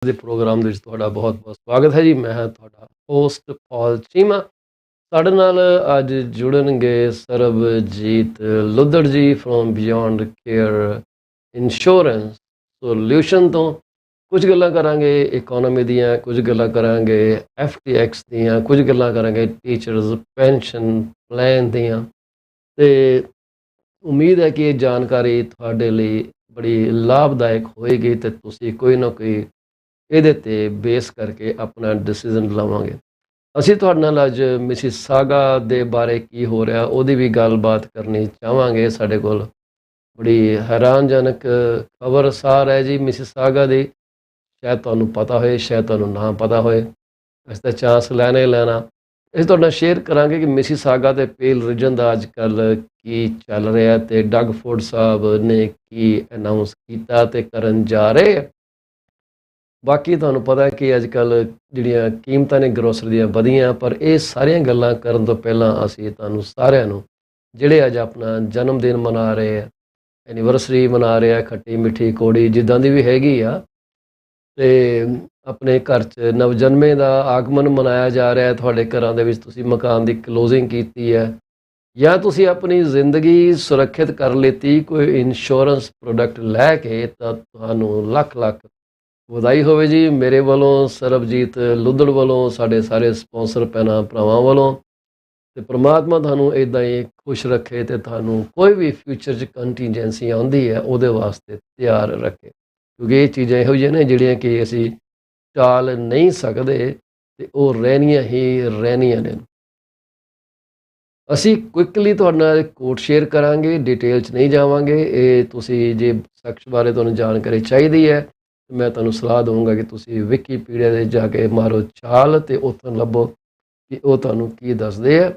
ਦੇ ਪ੍ਰੋਗਰਾਮ ਦੇ ਵਿੱਚ ਤੁਹਾਡਾ ਬਹੁਤ-ਬਹੁਤ ਸਵਾਗਤ ਹੈ ਜੀ। ਮੈਂ ਹਾਂ ਤੁਹਾਡਾ ਹੋਸਟ ਪੌਲ ਚੀਮਾ। ਸਾਡੇ ਨਾਲ ਅੱਜ ਜੁੜਨਗੇ ਸਰਬਜੀਤ ਲੁੱਦੜ ਜੀ from beyond care insurance solution ਤੋਂ। ਕੁਝ ਗੱਲਾਂ ਕਰਾਂਗੇ ਇਕੋਨਮੀ ਦੀਆਂ, ਕੁਝ ਗੱਲਾਂ ਕਰਾਂਗੇ FTX ਦੀਆਂ, ਕੁਝ ਗੱਲਾਂ ਕਰਾਂਗੇ ਟੀਚਰਸ ਪੈਨਸ਼ਨ ਪਲਾਨ ਦੀਆਂ। ਤੇ ਉਮੀਦ ਹੈ ਕਿ ਇਹ ਜਾਣਕਾਰੀ ਤੁਹਾਡੇ ਲਈ ਬੜੀ ਲਾਭਦਾਇਕ ਹੋਏਗੀ ਤੇ ਤੁਸੀਂ ਕੋਈ ਨਾ ਕੋਈ ਇਹਦੇ ਤੇ ਬੇਸ ਕਰਕੇ ਆਪਣਾ ਡਿਸੀਜ਼ਨ ਲਵਾਂਗੇ। ਅਸੀਂ ਤੁਹਾਡੇ ਨਾਲ ਅੱਜ ਮਿਸੀਸਾਗਾ ਦੇ ਬਾਰੇ ਕੀ ਹੋ ਰਿਹਾ ਉਹਦੀ ਵੀ ਗੱਲਬਾਤ ਕਰਨੀ ਚਾਹਾਂਗੇ। ਸਾਡੇ ਕੋਲ ਬੜੀ ਹੈਰਾਨਜਨਕ ਖਬਰਸਾਰ ਹੈ ਜੀ ਮਿਸੀਸਾਗਾ ਦੀ। ਸ਼ਾਇਦ ਤੁਹਾਨੂੰ ਪਤਾ ਹੋਏ, ਸ਼ਾਇਦ ਤੁਹਾਨੂੰ ਨਾ ਪਤਾ ਹੋਏ, ਇਸ ਦਾ ਚਾਂਸ ਲੈਣਾ ਹੀ ਲੈਣਾ। ਅਸੀਂ ਤੁਹਾਡੇ ਨਾਲ ਸ਼ੇਅਰ ਕਰਾਂਗੇ ਕਿ ਮਿਸੀਸਾਗਾ ਤੇ ਪੇਲ ਰੀਜਨ ਦਾ ਅੱਜ ਕੱਲ੍ਹ ਕੀ ਚੱਲ ਰਿਹਾ ਤੇ ਡਗ ਫੋਰਡ ਸਾਹਿਬ ਨੇ ਕੀ ਅਨਾਊਂਸ ਕੀਤਾ ਤੇ ਕਰਨ ਜਾ ਰਹੇ ਆ। ਬਾਕੀ ਤੁਹਾਨੂੰ ਪਤਾ ਹੈ ਕਿ ਅੱਜ ਕੱਲ੍ਹ ਜਿਹੜੀਆਂ ਕੀਮਤਾਂ ਨੇ ਗਰੋਸਰੀ ਦੀਆਂ ਵਧੀਆਂ, ਪਰ ਇਹ ਸਾਰੀਆਂ ਗੱਲਾਂ ਕਰਨ ਤੋਂ ਪਹਿਲਾਂ ਅਸੀਂ ਤੁਹਾਨੂੰ ਸਾਰਿਆਂ ਨੂੰ ਜਿਹੜੇ ਅੱਜ ਆਪਣਾ ਜਨਮ ਦਿਨ ਮਨਾ ਰਹੇ ਆ, ਐਨੀਵਰਸਰੀ ਮਨਾ ਰਹੇ ਆ, ਖੱਟੀ ਮਿੱਠੀ ਕੋੜੀ ਜਿੱਦਾਂ ਦੀ ਵੀ ਹੈਗੀ ਆ, ਤੇ ਆਪਣੇ ਘਰ 'ਚ ਨਵਜਨਮੇ ਦਾ ਆਗਮਨ ਮਨਾਇਆ ਜਾ ਰਿਹਾ। ਤੁਹਾਡੇ ਘਰਾਂ ਦੇ ਵਿੱਚ ਤੁਸੀਂ ਮਕਾਨ ਦੀ ਕਲੋਜ਼ਿੰਗ ਕੀਤੀ ਹੈ ਜਾਂ ਤੁਸੀਂ ਆਪਣੀ ਜ਼ਿੰਦਗੀ ਸੁਰੱਖਿਅਤ ਕਰ ਲਿੱਤੀ ਕੋਈ ਇੰਸ਼ੋਰੈਂਸ ਪ੍ਰੋਡਕਟ ਲੈ ਕੇ, ਤਾਂ ਤੁਹਾਨੂੰ ਲੱਖ ਲੱਖ ਵਧਾਈ ਹੋਵੇ ਜੀ ਮੇਰੇ ਵੱਲੋਂ, ਸਰਬਜੀਤ ਲੁੱਦੜ ਵੱਲੋਂ, ਸਾਡੇ ਸਾਰੇ ਸਪਾਂਸਰ ਭੈਣਾਂ ਭਰਾਵਾਂ ਵੱਲੋਂ। ਤੇ ਪ੍ਰਮਾਤਮਾ ਤੁਹਾਨੂੰ ਇੱਦਾਂ ਹੀ ਖੁਸ਼ ਰੱਖੇ ਤੇ ਤੁਹਾਨੂੰ ਕੋਈ ਵੀ ਫਿਊਚਰ 'ਚ ਕੰਟੀਜੈਂਸੀ ਆਉਂਦੀ ਹੈ ਉਹਦੇ ਵਾਸਤੇ ਤਿਆਰ ਰੱਖੇ, ਕਿਉਂਕਿ ਇਹ ਚੀਜ਼ਾਂ ਇਹੋ ਜਿਹੀਆਂ ਨੇ ਜਿਹੜੀਆਂ ਕਿ ਅਸੀਂ ਟਾਲ ਨਹੀਂ ਸਕਦੇ ਤੇ ਉਹ ਰਹਿਣੀਆਂ ਹੀ ਰਹਿਣੀਆਂ ਨੇ। ਅਸੀਂ ਕੁਇਕਲੀ ਤੁਹਾਡੇ ਨਾਲ ਕੋਟ ਸ਼ੇਅਰ ਕਰਾਂਗੇ, ਡਿਟੇਲ 'ਚ ਨਹੀਂ ਜਾਵਾਂਗੇ। ਇਹ ਤੁਸੀਂ ਜੇ ਸ਼ਖਸ ਬਾਰੇ ਤੁਹਾਨੂੰ ਜਾਣਕਾਰੀ ਚਾਹੀਦੀ ਹੈ, ਮੈਂ ਤੁਹਾਨੂੰ ਸਲਾਹ ਦਊਂਗਾ ਕਿ ਤੁਸੀਂ ਵਿਕੀਪੀਡੀਆ 'ਤੇ ਜਾ ਕੇ ਮਾਰੋ ਛਾਲ ਤੇ ਉੱਥੋਂ ਲੱਭੋ ਕਿ ਉਹ ਤੁਹਾਨੂੰ ਕੀ ਦੱਸਦੇ ਆ।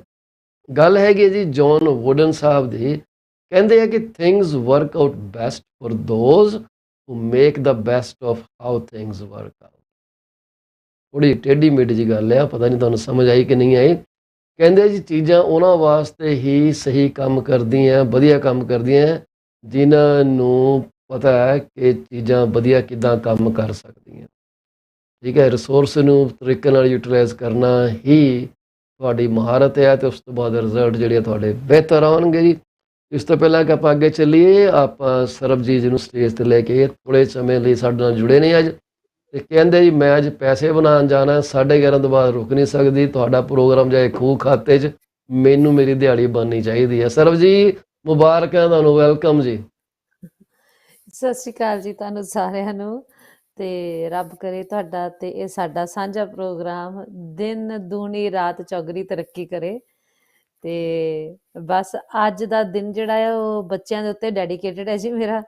ਗੱਲ ਹੈਗੀ ਜੀ ਜੌਨ ਵੁਡਨ ਸਾਹਿਬ ਦੀ। ਕਹਿੰਦੇ ਆ ਕਿ things work out best for those who make the best of how things work out. ਥੋੜੀ ਟੇਢੀ ਮੇਢੀ ਜੀ ਗੱਲ ਆ, ਪਤਾ ਨਹੀਂ ਤੁਹਾਨੂੰ ਸਮਝ ਆਈ ਕਿ ਨਹੀਂ ਆਈ। ਕਹਿੰਦੇ ਜੀ ਚੀਜ਼ਾਂ ਉਹਨਾਂ ਵਾਸਤੇ ਹੀ ਸਹੀ ਕੰਮ ਕਰਦੀਆਂ, ਵਧੀਆ ਕੰਮ ਕਰਦੀਆਂ ਜਿਨ੍ਹਾਂ ਨੂੰ ਪਤਾ ਹੈ ਕਿ ਚੀਜ਼ਾਂ ਵਧੀਆ ਕਿੱਦਾਂ ਕੰਮ ਕਰ ਸਕਦੀਆਂ। ਠੀਕ ਹੈ, ਰਿਸੋਰਸ ਨੂੰ ਤਰੀਕੇ ਨਾਲ ਯੂਟੀਲਾਈਜ਼ ਕਰਨਾ ਹੀ ਤੁਹਾਡੀ ਮਹਾਰਤ ਹੈ ਤੇ ਉਸ ਤੋਂ ਬਾਅਦ ਰਿਜ਼ਲਟ ਜਿਹੜੇ ਤੁਹਾਡੇ ਬਿਹਤਰ ਆਉਣਗੇ ਜੀ। ਇਸ ਤੋਂ ਪਹਿਲਾਂ ਕਿ ਆਪਾਂ ਅੱਗੇ ਚੱਲੀਏ, ਆਪਾਂ ਸਰਬਜੀਤ ਜੀ ਨੂੰ ਸਟੇਜ ਤੇ ਲੈ ਕੇ ਥੋੜ੍ਹੇ ਸਮੇਂ ਲਈ ਸਾਡੇ ਨਾਲ ਜੁੜੇ ਨੇ ਅੱਜ, ਤੇ ਕਹਿੰਦੇ ਜੀ ਮੈਂ ਅੱਜ ਪੈਸੇ ਬਣਾਉਣ ਜਾਣਾ, 11:30 ਤੋਂ ਬਾਅਦ ਰੁਕ ਨਹੀਂ ਸਕਦੀ। ਤੁਹਾਡਾ ਪ੍ਰੋਗਰਾਮ ਜਾਏ ਖੂਹ ਖਾਤੇ 'ਚ, ਮੈਨੂੰ ਮੇਰੀ ਦਿਹਾੜੀ ਬਣਨੀ ਚਾਹੀਦੀ ਹੈ। ਸਰਬ ਜੀ ਮੁਬਾਰਕਾਂ ਤੁਹਾਨੂੰ, ਵੈਲਕਮ ਜੀ। ਸਤਿ ਸ਼੍ਰੀ ਅਕਾਲ ਜੀ ਤੁਹਾਨੂੰ ਸਾਰਿਆਂ ਨੂੰ, ਤੇ ਰੱਬ ਕਰੇ ਤੁਹਾਡਾ ਤੇ ਇਹ ਸਾਡਾ ਸਾਂਝਾ ਪ੍ਰੋਗਰਾਮ ਦਿਨ ਦੂਣੀ ਰਾਤ ਚੌਗਰੀ ਤਰੱਕੀ ਕਰੇ। ਤੇ ਬਸ ਅੱਜ ਦਾ ਦਿਨ ਜਿਹੜਾ ਹੈ ਉਹ ਬੱਚਿਆਂ ਦੇ ਉੱਤੇ ਡੈਡੀਕੇਟਡ ਹੈ ਜੀ ਮੇਰਾ।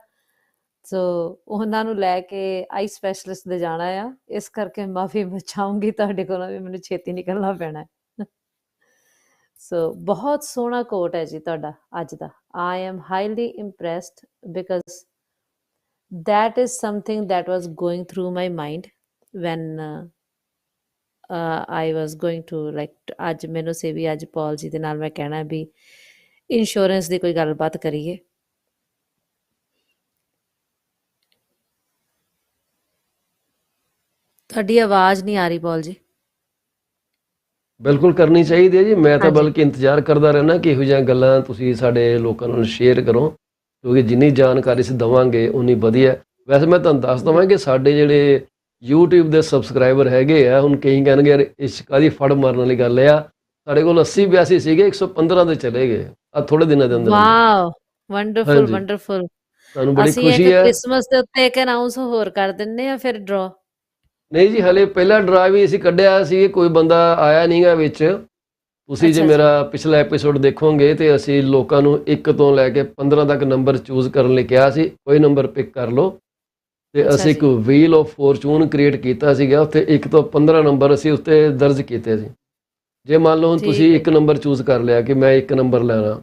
ਸੋ ਉਹਨਾਂ ਨੂੰ ਲੈ ਕੇ ਆਈ ਸਪੈਸ਼ਲਿਸਟ ਦੇ ਜਾਣਾ ਆ, ਇਸ ਕਰਕੇ ਮਾਫੀ ਚਾਹੂੰਗੀ ਤੁਹਾਡੇ ਕੋਲੋਂ ਵੀ, ਮੈਨੂੰ ਛੇਤੀ ਨਿਕਲਣਾ ਪੈਣਾ ਹੈ। ਸੋ ਬਹੁਤ ਸੋਹਣਾ ਕੋਟ ਹੈ ਜੀ ਤੁਹਾਡਾ ਅੱਜ ਦਾ। I am highly impressed because that is something that was going through my mind when I was going to ਅੱਜ ਮੈਨੂੰ ਸੇ ਵੀ ਅੱਜ ਪੌਲ ਜੀ ਦੇ ਨਾਲ ਮੈਂ ਕਹਿਣਾ ਵੀ ਇੰਸ਼ੋਰੈਂਸ ਦੀ ਕੋਈ ਗੱਲਬਾਤ ਕਰੀਏ। ਤੁਹਾਡੀ ਆਵਾਜ਼ ਨਹੀਂ ਆ ਰਹੀ ਪੌਲ ਜੀ। ਬਿਲਕੁਲ ਕਰਨੀ ਚਾਹੀਦੀ ਹੈ ਜੀ। ਮੈਂ ਤਾਂ ਹਾਂਜੀ। ਬਲਕਿ ਇੰਤਜ਼ਾਰ ਕਰਦਾ ਰਹਿਣਾ ਕਿ ਇਹੋ ਜਿਹੀਆਂ ਗੱਲਾਂ ਤੁਸੀਂ ਸਾਡੇ ਲੋਕਾਂ ਨਾਲ ਸ਼ੇਅਰ ਕਰੋ, ਕਿਉਂਕਿ ਜਿੰਨੀ ਜਾਣਕਾਰੀ ਅਸੀਂ ਦੇਵਾਂਗੇ ਉਨੀ ਵਧੀਆ। ਵੈਸੇ ਮੈਂ ਤੁਹਾਨੂੰ ਦੱਸ ਦੇਵਾਂ ਕਿ ਸਾਡੇ ਜਿਹੜੇ YouTube ਦੇ ਸਬਸਕ੍ਰਾਈਬਰ ਹੈਗੇ ਆ, ਹੁਣ ਕਈ ਕਹਿਣਗੇ ਯਾਰ ਇਸ ਕਾਹਦੀ ਫੜ ਮਾਰਨ ਵਾਲੀ ਗੱਲ ਆ। ਸਾਡੇ ਕੋਲ 80-82 ਸੀਗੇ, 115 ਤੇ ਚਲੇ ਗਏ ਆ ਥੋੜੇ ਦਿਨਾਂ ਦੇ ਅੰਦਰ। ਵਾਓ, ਵੰਡਰਫੁਲ ਹਾਂਜੀ, ਵੰਡਰਫੁਲ। ਤੁਹਾਨੂੰ ਬੜੀ ਅਸੀਂ ਇੱਕ ਖੁਸ਼ੀ ਹੈ। ਕ੍ਰਿਸਮਸ ਦੇ ਉੱਤੇ ਇੱਕ ਅਨਾਉਂਸ ਹੋਰ ਕਰ ਦਿੰਨੇ ਆ ਫਿਰ ਡਰਾ। ਨਹੀਂ ਜੀ, ਹਲੇ ਪਹਿਲਾ ਡਰਾ ਵੀ ਅਸੀਂ ਕੱਢਿਆ ਸੀ, ਕੋਈ ਬੰਦਾ ਆਇਆ ਨਹੀਂਗਾ ਵਿੱਚ। ਤੁਸੀਂ ਜੇ ਅੱਛਾ ਜੀ। ਮੇਰਾ ਪਿਛਲਾ ਐਪੀਸੋਡ ਦੇਖੋਗੇ ਤੇ ਅਸੀਂ ਲੋਕਾਂ ਨੂੰ 1 ਤੋਂ ਲੈ ਕੇ 15 ਤੱਕ ਨੰਬਰ ਚੂਜ਼ ਕਰਨ ਲਈ ਕਿਹਾ ਸੀ, ਕੋਈ ਨੰਬਰ ਪਿਕ ਕਰ ਲਓ। ਤੇ ਅੱਛਾ ਅਸੀਂ ਇੱਕ ਜੀ। ਵੀਲ ਆਫ ਫੋਰਚੂਨ ਕ੍ਰੀਏਟ ਕੀਤਾ ਸੀਗਾ, ਉੱਥੇ 1 ਤੋਂ 15 ਨੰਬਰ ਅਸੀਂ ਉੱਤੇ ਦਰਜ ਕੀਤੇ ਸੀ। ਜੇ ਮੰਨ ਲਓ ਤੁਸੀਂ ਠੀਕ ਹੈ ਇੱਕ ਜੀ। ਨੰਬਰ ਚੂਜ਼ ਕਰ ਲਿਆ ਕਿ ਮੈਂ 1 ਨੰਬਰ ਲੈਣਾ,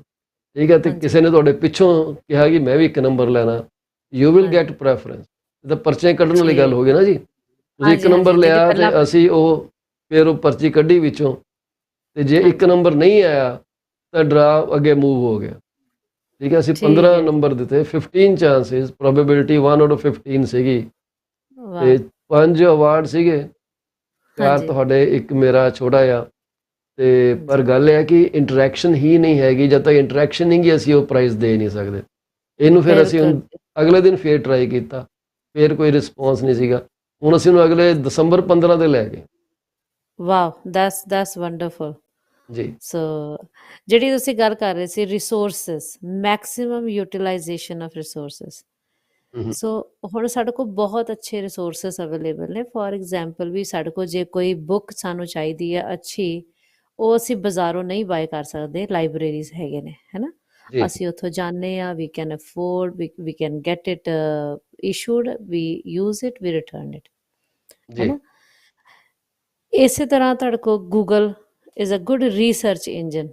ਠੀਕ ਹੈ, ਤੇ ਹਾਂਜੀ ਕਿਸੇ ਨੇ ਤੁਹਾਡੇ ਪਿੱਛੋਂ ਕਿਹਾ ਕਿ ਮੈਂ ਵੀ 1 ਨੰਬਰ ਲੈਣਾ, ਯੂ ਵਿਲ ਹਾਂਜੀ ਗੈਟ ਪ੍ਰੈਫਰੈਂਸ। ਇਹ ਤਾਂ ਪਰਚੀਆਂ ਕੱਢਣ ਵਾਲੀ ਗੱਲ ਠੀਕ। ਹੋ ਗਈ ਨਾ ਜੀ। ਤੁਸੀਂ 1 ਹਾਂਜੀ ਨੰਬਰ ਹਾਂਜੀ, ਜਿਹਦੀ ਲਿਆ ਪਹਿਲਾਂ ਤੇ ਅਸੀਂ ਉਹ ਫਿਰ ਉਹ ਪਰਚੀ ਕੱਢੀ ਵਿੱਚੋਂ, ਤੇ ਜੇ 1 ਹਾਂਜੀ ਨੰਬਰ ਨਹੀਂ ਆਇਆ ਤਾਂ ਡਰਾ ਅੱਗੇ ਮੂਵ ਹੋ ਗਿਆ। ਠੀਕ ਹੈ, ਅਸੀਂ ਠੀਕ 15 ਹੈ ਜੀ। ਨੰਬਰ ਦਿੱਤੇ, 15 ਚਾਂਸਿਸ, ਪ੍ਰੋਬੇਬਿਲਿਟੀ 1 ਆਊਟ ਆਫ 15 ਸੀਗੀ। ਵਾਹ। ਤੇ 5 ਅਵਾਰਡ ਸੀਗੇ, 4 ਹਾਂਜੀ, ਤੁਹਾਡੇ, 1 ਮੇਰਾ ਛੋਟਾ ਆ। ਤੇ ਪਰ ਹਾਂਜੀ। ਗੱਲ ਇਹ ਹੈ ਕਿ ਇੰਟਰੈਕਸ਼ਨ ਹੀ ਨਹੀਂ ਹੈਗੀ, ਜਦ ਤੱਕ ਇੰਟਰੈਕਸ਼ਨ ਨਹੀਂ ਗੀ ਅਸੀਂ ਉਹ ਪ੍ਰਾਈਜ਼ ਦੇ ਨਹੀਂ ਸਕਦੇ। ਇਹਨੂੰ ਫਿਰ ਅਸੀਂ ਬਿਲਕੁਲ। ਹੁਣ ਅਗਲੇ ਦਿਨ ਫੇਰ ਟਰਾਈ ਕੀਤਾ, ਫੇਰ ਕੋਈ ਰਿਸਪੌਂਸ ਨਹੀਂ ਸੀਗਾ। ਹੁਣ ਅਸੀਂ ਉਹਨੂੰ ਅਗਲੇ ਦਸੰਬਰ 15 ਤੇ ਲੈ ਗਏ। ਵਾਓ! That's wonderful. ਜੀ। ਸੋ ਜਿਹੜੀ ਤੁਸੀਂ ਗੱਲ ਕਰ ਰਹੇ ਸੀ resources, maximum utilization of resources. ਹੂੰ, ਸੋ ਹੁਣ ਸਾਡੇ ਕੋਲ ਬਹੁਤ ਅੱਛੇ ਰਿਸੋਰਸਿਸ ਅਵੇਲੇਬਲ ਨੇ। ਫੋਰ ਐਗਜ਼ਾਮਪਲ ਵੀ ਸਾਡੇ ਕੋਲ ਜੇ ਕੋਈ ਬੁੱਕ ਸਾਨੂੰ ਚਾਹੀਦੀ ਹੈ ਅੱਛੀ, ਉਹ ਅਸੀਂ ਬਾਜ਼ਾਰੋਂ ਨਹੀਂ ਬਾਏ ਕਰ ਸਕਦੇ, ਲਾਇਬ੍ਰੇਰੀਜ਼ ਹੈਗੇ ਨੇ, ਹੈ ਨਾ? ਜੀ, ਅਸੀਂ ਉੱਥੋਂ ਜਾਂਦੇ ਹਾਂ, we can afford, we can get it issued, we use it, we return it, ਹੈ ਜੀ, ਨਾ? ਇਸੇ ਤਰ੍ਹਾਂ ਤੁਹਾਡੇ ਕੋਲ Google is a good research engine.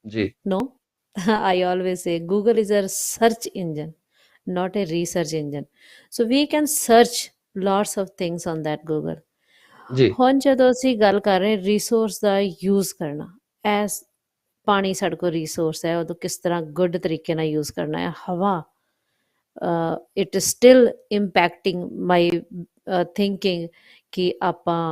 ਜੀ, No, I always say Google is a search engine, not a research engine. So we can search lots of things on that Google. ਜੀ, ਹੁਣ ਜਦੋਂ ਅਸੀਂ ਗੱਲ ਕਰ ਰਹੇ ਰਿਸੋਰਸ ਦਾ ਯੂਜ਼ ਕਰਨਾ, S ਪਾਣੀ ਸਾਡੇ ਕੋਲ ਰਿਸੋਰਸ ਹੈ, ਉਦੋਂ ਕਿਸ ਤਰ੍ਹਾਂ ਗੁੱਡ ਤਰੀਕੇ ਨਾਲ ਯੂਜ਼ ਕਰਨਾ ਹੈ। ਹਵਾ, it is still impacting my thinking ਕਿ ਆਪਾਂ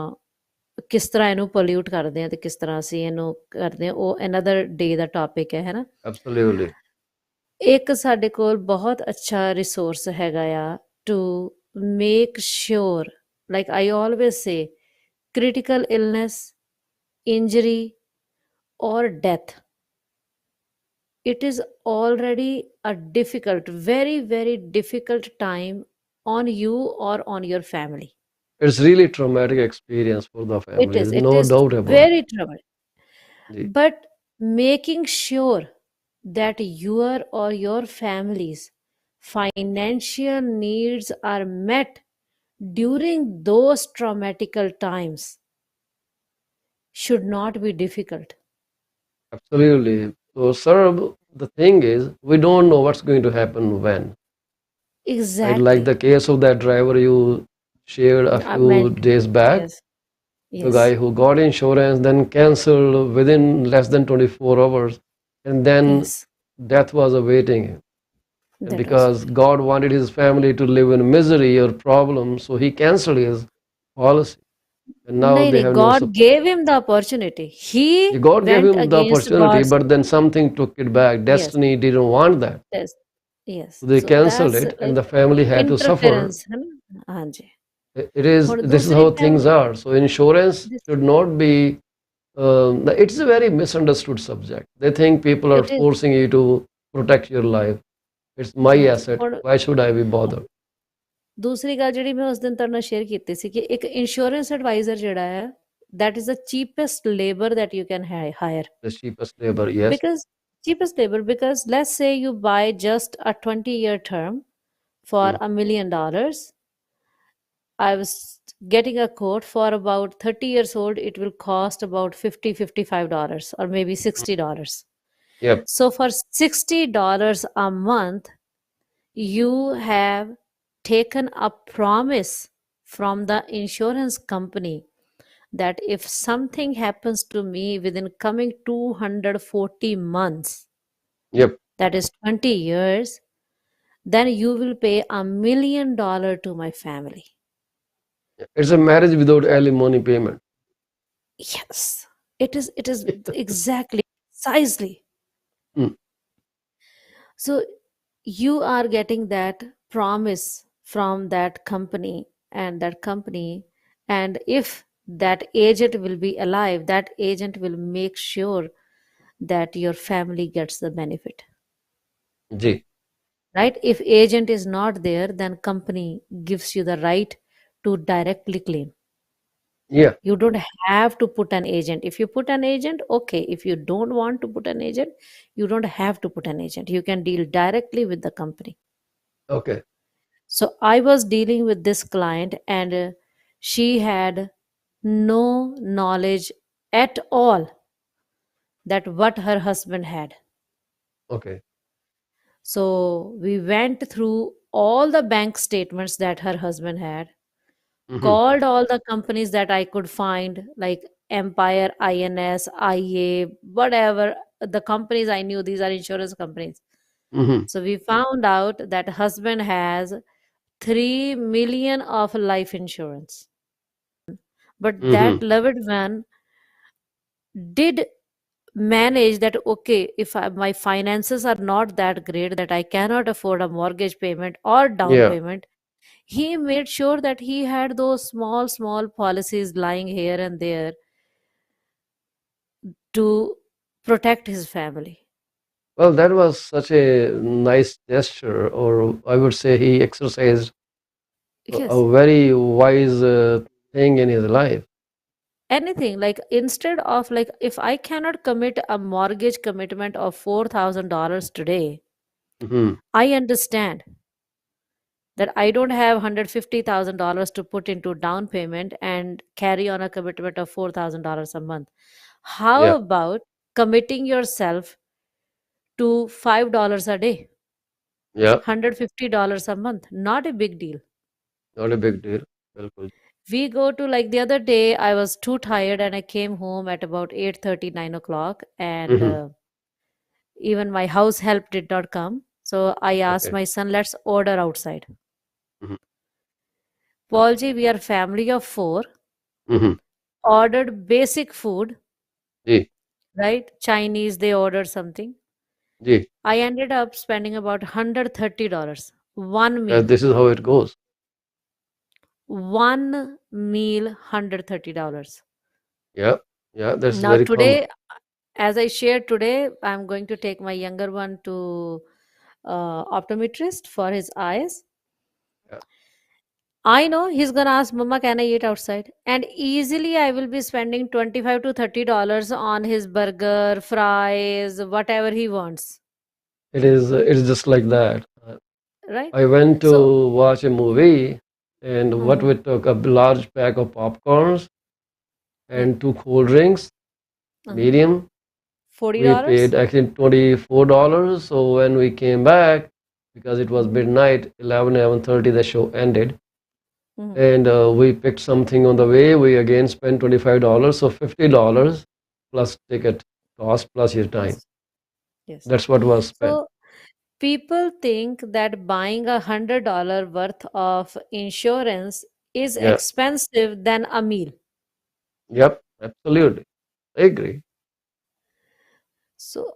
ਕਿਸ ਤਰ੍ਹਾਂ ਇਹਨੂੰ ਪੋਲਿਊਟ ਕਰਦੇ ਹਾਂ ਤੇ ਕਿਸ ਤਰ੍ਹਾਂ ਅਸੀਂ ਇਹਨੂੰ ਕਰਦੇ ਹਾਂ, ਉਹ ਅਨਦਰ ਡੇ ਦਾ ਟੋਪਿਕ ਹੈ ਨਾ? ਐਬਸੋਲਿਊਟਲੀ। ਇੱਕ ਸਾਡੇ ਕੋਲ ਬਹੁਤ ਅੱਛਾ ਰਿਸੋਰਸ ਹੈਗਾ ਆ to make sure, like I always say, critical illness, injury, or death. It is already a difficult, very, very difficult time on you or on your family. It's really traumatic experience for the It family, is, no it is doubt about very troubling. It. जी, But making sure that your or your family's financial needs are met during those traumatical times should not be difficult. absolutely. So, sir, the thing is, we don't know what's going to happen when. Right, like the Exactly. case of that driver you shared a I few meant, days back, yes, the guy yes, who got insurance, then canceled within less than 24 hours, and then yes. death was awaiting him. And That was because very. God wanted his family to live in misery or problems, so he canceled his policy. And now No, they no, have no God support. gave him the opportunity. He God gave went him the against opportunity, God's but will. then something took it back. Yes, Destiny didn't want that. yes, yes. So they So canceled that's it, and the family had to suffer. interference, है ना? हाँ जी. It is, ਹੁਣ this is ਦੂਸਰੀ how things are. So insurance this, should not be, it's a very misunderstood subject. They think people are it is, forcing you to protect your life. It's my हाँ जी. asset. Why should I be bothered? ਦੂਸਰੀ ਗੱਲ ਜਿਹੜੀ ਮੈਂ ਉਸ ਦਿਨ ਤੁਹਾਡੇ ਨਾਲ share ਕੀਤੀ ਸੀ ਕਿ ਇੱਕ ਇੰਸ਼ੋਰੈਂਸ ਐਡਵਾਈਜ਼ਰ ਜਿਹੜਾ ਹੈ, that is the cheapest labor that you can hire. The cheapest labor, yes. Because cheapest labor, because let's say you buy just a 20-year term for Mm, $1 million. I was getting a quote for about 30 years old, it will cost about $50, $55 or maybe mm. $60. Yep, So for $60 a month, you have taken a promise from the insurance company that if something happens to me within coming 240 months, yep. that is 20 years, then you will pay $1 million to my family. It's a marriage without alimony payment. Yes, it is exactly, precisely. Mm, So you are getting that promise from that company, and that company, and if that agent will be alive, that agent will make sure that your family gets the benefit. Ji, Right? If agent is not there, then company gives you the right to directly claim. yeah, You don't have to put an agent. If you put an agent, okay. If you don't want to put an agent, you don't have to put an agent. You can deal directly with the company. okay, So I was dealing with this client, and she had no knowledge at all that what her husband had. okay. So we went through all the bank statements that her husband had, Mhm, called all the companies that I could find, like Empire, INS, IA, whatever the companies I knew, these are insurance companies. mhm, So we found out that husband has 3 million of life insurance. But Mm-hmm. that loved one did manage that. Okay, if my finances are not that great that I cannot afford a mortgage payment or down Yeah. payment, he made sure that he had those small policies lying here and there to protect his family. Well, that was such a nice gesture, or I would say he exercised Yes. a very wise thing in his life. Anything, like, instead of, like, if I cannot commit a mortgage commitment of $4,000 today, Mm-hmm. I understand that I don't have $150,000 to put into down payment and carry on a commitment of $4,000 a month. How Yeah. about committing yourself to $5 a day, Yeah. $150 a month? Not a big deal. Not a big deal. Bilkul. We go to, like, the other day, I was too tired and I came home at about 8:30, 9 o'clock, and Mm-hmm. even my house help did not come. So I asked Okay. my son, let's order outside. Mm-hmm. Paulji, we are family of four, Mm-hmm. ordered basic food, Ji. right? Chinese, they ordered something. Ji. I ended up spending about $130. One meal. This is how it goes. One meal, $130. Yeah. Yeah. That's Now, very common. today, as I shared today, I'm going to take my younger one to optometrist for his eyes. Yeah. I know he's gonna ask, Mama, can I eat outside? And easily I will be spending $25 to $30 on his burger, fries, whatever he wants. It's just like that. Right? I went So, to watch a movie, and what mhm, we took a large pack of popcorns yeah, and two cold drinks, uh-huh. medium. We paid $40. actually $24. So when we came back, because it was Mhm, midnight, 11:30, the show ended, mhm. and we picked something on the way. We again spent $25, so $50 plus ticket cost plus your time. Yes, yes. That's what was spent. So people think that buying $100 worth of insurance is Yeah. expensive than a meal. Yep. Absolutely. I agree. So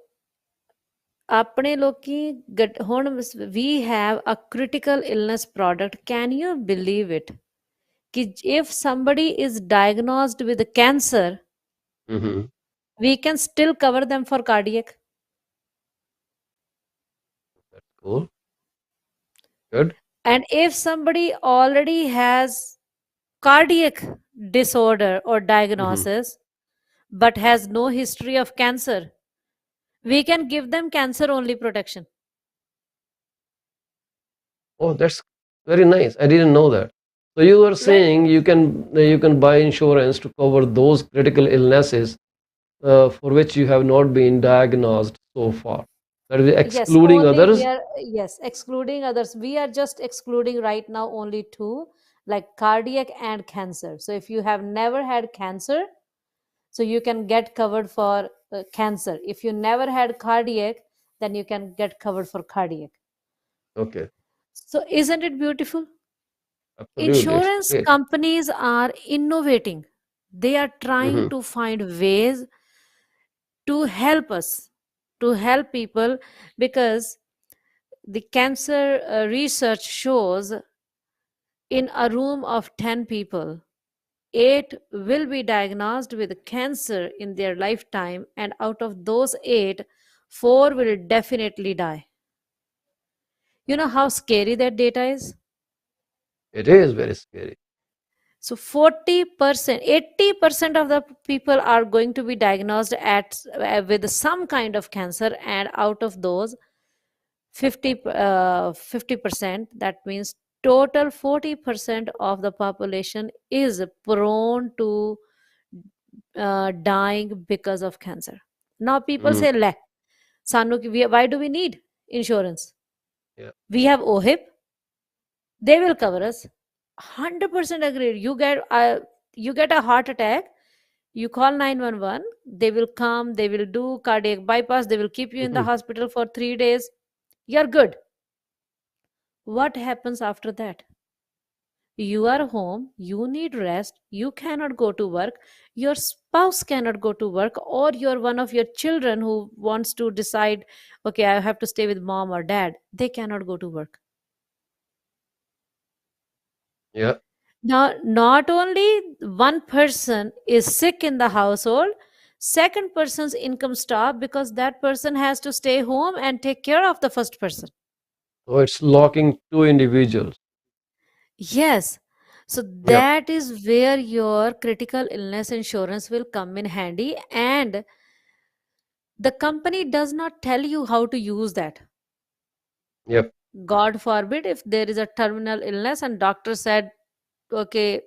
ਆਪਣੇ ਲੋਕੀ ਹੁਣ we have a critical illness product. Can you believe it? Ki if somebody is diagnosed with cancer, Mm-hmm. we can still cover them for cardiac. That's cool. Good. And if somebody already has cardiac disorder or Mm-hmm. diagnosis but has no history of cancer, we can give them cancer only protection. Oh, that's very nice. I didn't know that. So you were Right? saying you can buy insurance to cover those critical illnesses for which you have not been diagnosed so far. That is Yes, excluding only we others. are, yes, excluding others. We are just excluding right now only two, like cardiac and cancer. So if you have never had cancer, so you can get covered for cancer. If you never had cardiac, then you can get covered for cardiac. Okay, So isn't it beautiful? absolutely, it's Insurance great. companies are innovating. They are trying Hmm. to find ways to help us, to help people, because the cancer research shows in a room of 10 people, 8 will be diagnosed with cancer in their lifetime, and out of those 8, 4 will definitely die. You know how scary that data is? It is very scary. So 40%, 80% of the people are going to be diagnosed with some kind of cancer, and out of those 50%, that means total 40% of the population is prone to dying because of cancer. Now people Hmm. say, "Le, Sanu, why do we need insurance? Yeah. We have OHIP, they will cover us." 100% agreed. You get a heart attack, you call 911, they will come, they will do cardiac bypass, they will keep you in the Hmm. hospital for 3 days. You're good. What happens after that? You are home, you need rest, you cannot go to work, your spouse cannot go to work, or you're one of your children who wants to decide, okay, I have to stay with mom or dad, they cannot go to work. Yeah. Now, not only one person is sick in the household, second person's income stop because that person has to stay home and take care of the first person. So it's locking two individuals. Yes. So Yep. that is where your critical illness insurance will come in handy, and the company does not tell you how to use that. Yep. God forbid if there is a terminal illness and doctor said, okay,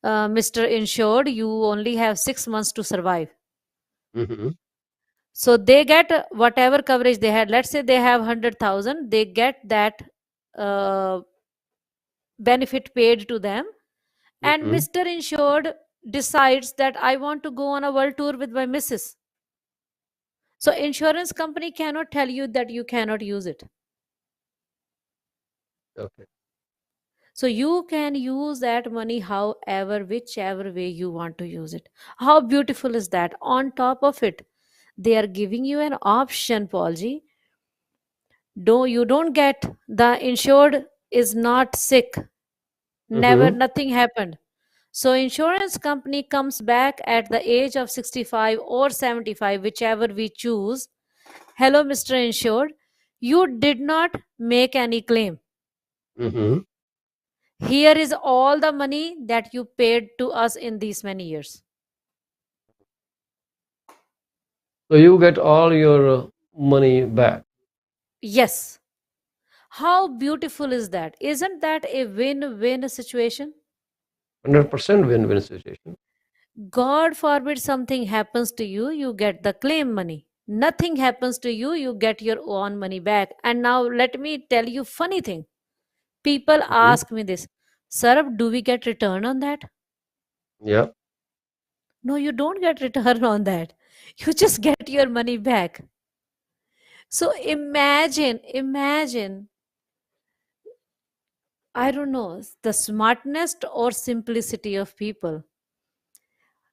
Mr. Insured, you only have 6 months to survive. Hmm. So they get whatever coverage they had. Let's say they have 100,000, they get that uh, benefit paid to them. And Hmm. Mr. Insured decides that I want to go on a world tour with my missus. So insurance company cannot tell you that you cannot use it. Okay. So you can use that money however, whichever way you want to use it. How beautiful is that? On top of it, they are giving you an option, Paulji. You don't get the insured is not sick. Never, Hmm. nothing happened. So insurance company comes back at the age of 65 or 75, whichever we choose. Hello, Mr. Insured. You did not make any claim. Hmm. Here is all the money that you paid to us in these many years. So you get all your money back. Yes. How beautiful is that? Isn't that a win win situation? 100% win-win situation. God forbid something happens to you, you get the claim money. Nothing happens to you, you get your own money back. And now let me tell you funny thing. People Hmm. ask me this, Sarab, do we get return on that? Yeah. No, you don't get return on that. You just get your money back. So imagine, I don't know, the smartness or simplicity of people.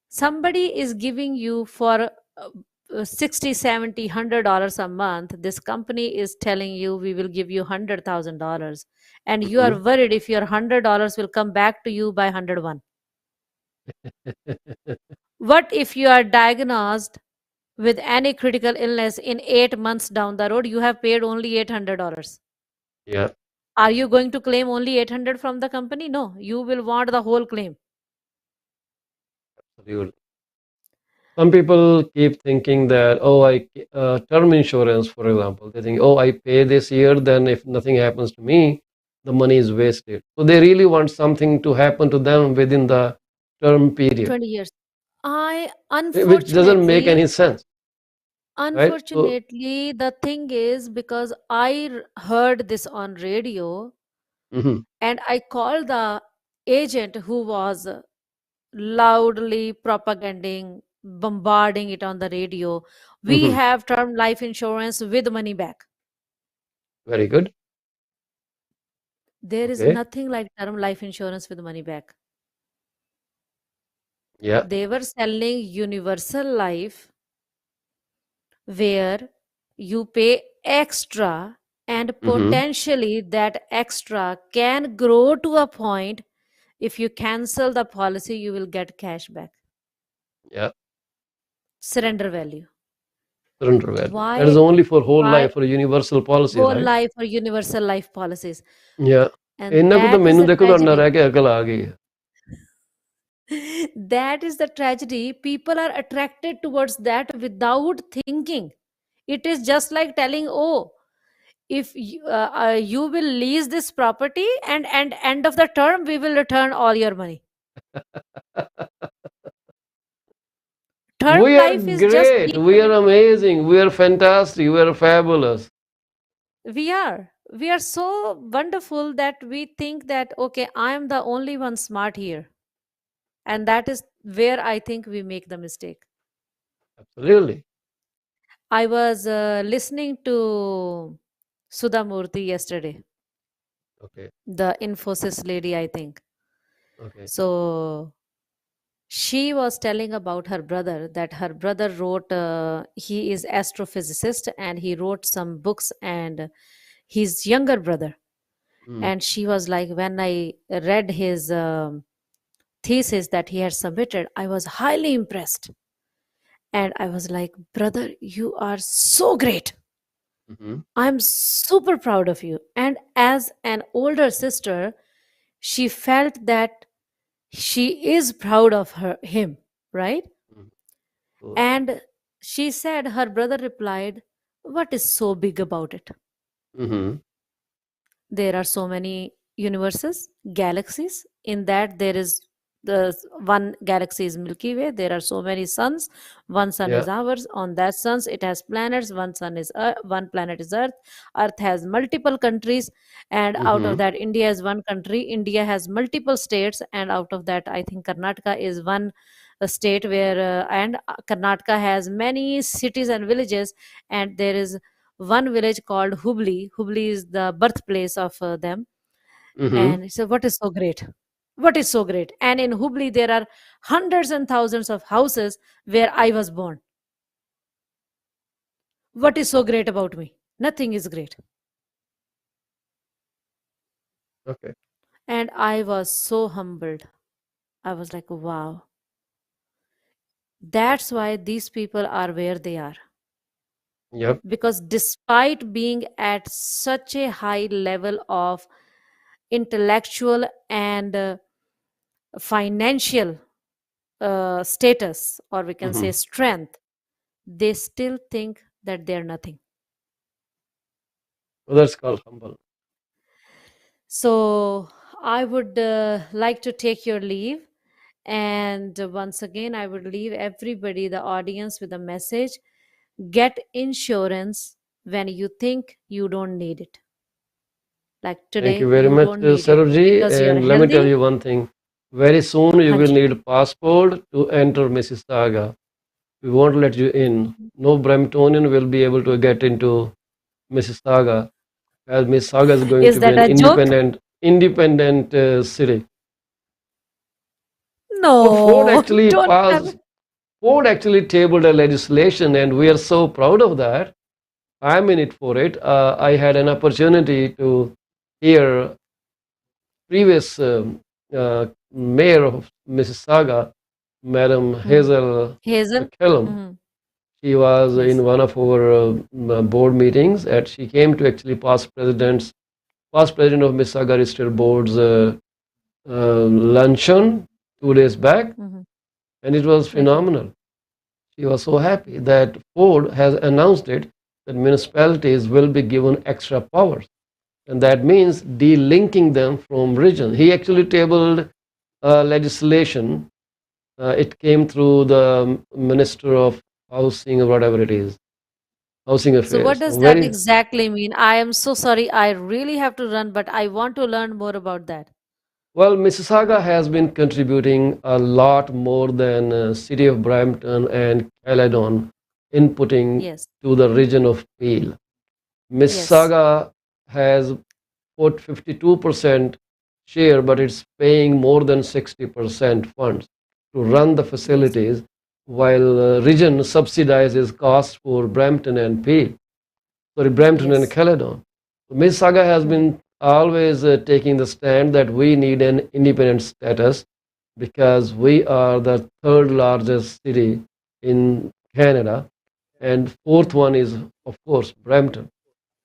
Somebody is giving you for 60, 70, $100 a month. This company is telling you we will give you $100,000, and you are Hmm. worried if your $100 will come back to you by 101. What if you are diagnosed with any critical illness in 8 months down the road? You have paid only $800. Yeah. Are you going to claim only 800 from the company? No, you will want the whole claim. Absolutely. Some people keep thinking that, oh, term insurance, for example, they think, oh, I pay this year, then if nothing happens to me, the money is wasted. So they really want something to happen to them within the term period, 20 years. I which doesn't make unfortunately any sense, right? So, Unfortunately, the thing is because heard this on radio mhm, and I called the agent who was loudly propaganding, bombarding it on the radio. We mhm, have term life insurance with money back. very good. There is Okay. nothing like term life insurance with money back. Yeah. They were selling universal life where you pay extra, and Hmm. potentially that extra can grow to a point. If you cancel the policy you will get cash back, Yeah. surrender value. Surrender value. That is why only for whole why life or universal policy, whole right? life or universal life policies? Yeah. And ਇੰਨਾ ਕੁ ਤਾਂ that is ਮੈਨੂੰ the ਦੇਖੋ ਤੁਹਾਡਾ tragedy. ਰਹਿ ਕੇ ਅਕਲ ਆ ਗਈ ਹੈ. That is the tragedy. People are attracted towards that without thinking. It is just like telling, oh, if you will lease this property, and end of the term we will return all your money. Term We are life is just great. We are deepening. amazing. We are fantastic. We are fabulous. We are so wonderful that we think that, okay, I am the only one smart here, and that is where I think we make the mistake. Absolutely. I was listening to Sudha Murthy yesterday, Okay. the Infosys lady, I think. Okay. So she was telling about her brother, that her brother wrote, he is astrophysicist and he wrote some books, and his younger brother. Mm. And she was like, when I read his thesis that he had submitted, I was highly impressed. And I was like, brother, you are so great. Mhm. I'm super proud of you. And as an older sister, she felt that she is proud of him, right? Mhm. Cool. And she said, her brother replied, what is so big about it? Mhm. There are so many universes, galaxies. In that, there is the one galaxy is Milky Way. There are so many suns. One sun is Yeah. ours. On that suns, it has planets. One sun is one planet is Earth. Earth has multiple countries, and out of Mhm. that, India is one country. India has multiple states, and out of that, I think Karnataka is one state where Karnataka has many cities and villages, and there is one village called Hubli. Hubli is the birthplace of them. Mhm. And so, what is so great? What is so great? And in Hubli, there are hundreds and thousands of houses where I was born. What is so great about me? Nothing is great. Okay. And I was so humbled. I was like, wow, that's why these people are where they are. Yep. Because despite being at such a high level of intellectual and financial status, or we can say Mhm. strength, they still think that they're nothing. Well, that's called humble. So I would like to take your leave. And once again, I would leave everybody, the audience, with a message: get insurance when you think you don't need it. Like Thank today, you very you much, don't need it Sarabji. because you're And let me tell healthy. you one thing. Very soon you will Hanji. need passport to enter Mississauga. We won't let you in. Mhm. No Bramptonian will be able to get into Mississauga, as Mississauga is going Is to be that an a joke? independent city. Well, No, don't tell. Ford actually tabled a legislation, and we are so proud of that. I'm in it for it. I had an opportunity to hear previous mayor of Mississauga, Madam Mhm. Hazel Hazel? McCallum. Mhm. She was Yes. in one of our board meetings, and she came to actually past president of Mississauga Registered Board's luncheon 2 days back, Mhm. and it was Okay. phenomenal. She was so happy that Ford has announced it that municipalities will be given extra powers, and that means delinking them from region. He actually tabled legislation. It came through the Minister of Housing or whatever it is, Housing So, what Affairs. does that Very exactly mean? I am so sorry. I really have to run, but I want to learn more about that. well. Mississauga has been contributing a lot more than City of Brampton and Caledon inputting Yes. to the region of Peel. Yes. Mississauga has put 52% share, but it's paying more than 60% funds to run the Yes. facilities, while region subsidizes costs for Brampton and Peel. Sorry, Brampton and Yes. Caledon. Mississauga has Mhm. been always taking the stand that we need an independent status because we are the third largest city in Canada, and fourth Mhm. one is, of course, Brampton.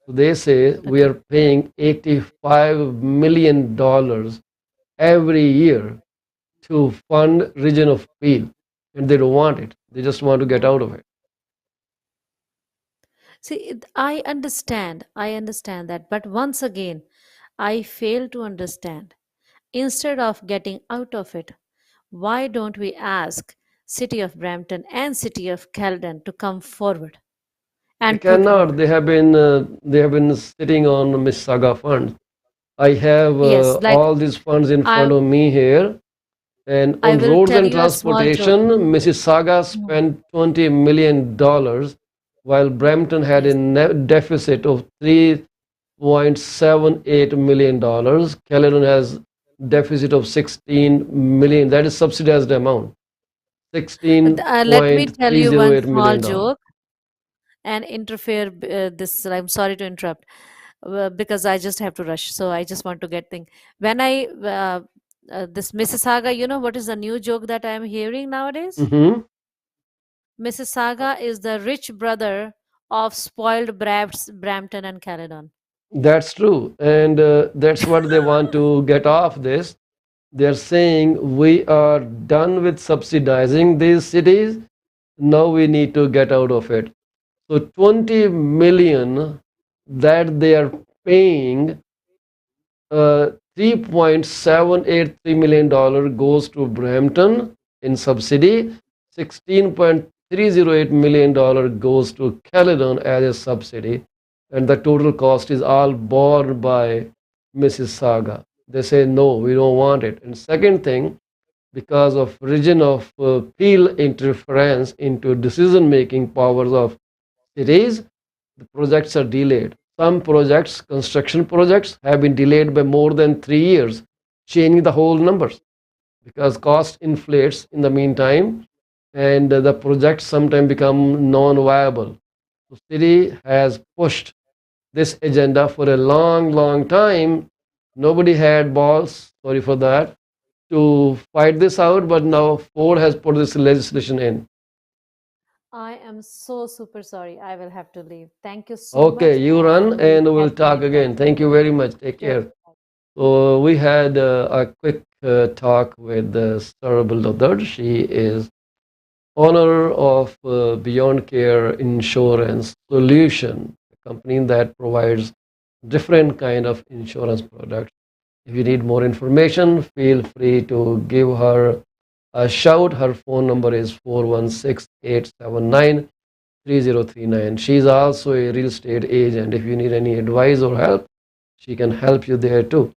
So they say we Okay. are paying $85 million every year to fund region of Peel, and they don't want it. They just want to get out of it. See, I understand that. But once again, I fail to understand. Instead of getting out of it, why don't we ask City of Brampton and City of Caledon to come forward They and put cannot. more? They have been sitting on Mississauga funds. I have Yes, like all these funds in I front of me here. And I on will roads tell and you a small joke. transportation, Mississauga Mhm. spent $20 million, while Brampton had a Yes. deficit of $3.78 million. Caledon has deficit of 16 million. That is subsidized amount. Let me tell you one $16.308 small million dollars. joke and interfere this. I'm sorry to interrupt, because I just have to rush. So I just want to get thing. When I this Mississauga, you know what is the new joke that I am hearing nowadays? Mhm. Mississauga is the rich brother of spoiled Brampton and Caledon. That's true. And that's what they want to get off this. They're saying we are done with subsidizing these cities. Now we need to get out of it. So 20 million that they are paying, $3.783 million goes to Brampton in subsidy, $16.308 million goes to Caledon as a subsidy, and the total cost is all borne by Mississauga. They say no, we don't want it. And second thing, because of region of Peel interference into decision making powers of cities, the projects are delayed. Some projects, construction projects, have been delayed by more than 3 years, changing the whole numbers because cost inflates in the meantime, and the projects sometimes become non-viable. The city has pushed this agenda for a long, long time. Nobody had balls, sorry for that, to fight this out, but now Ford has put this legislation in. I am so super sorry. I will have to leave. Thank you so Okay, much, you and run we'll and we'll catch you talk later on. again. Thank you very much. Take Sure. care. So we had a quick talk with Sarab Lodad. She is owner of Beyond Care Insurance Solution, a company that provides different kind of insurance products. If you need more information, feel free to give her a shout. Her phone number is 416-879-3039. She's also a real estate agent. If you need any advice or help, she can help you there too.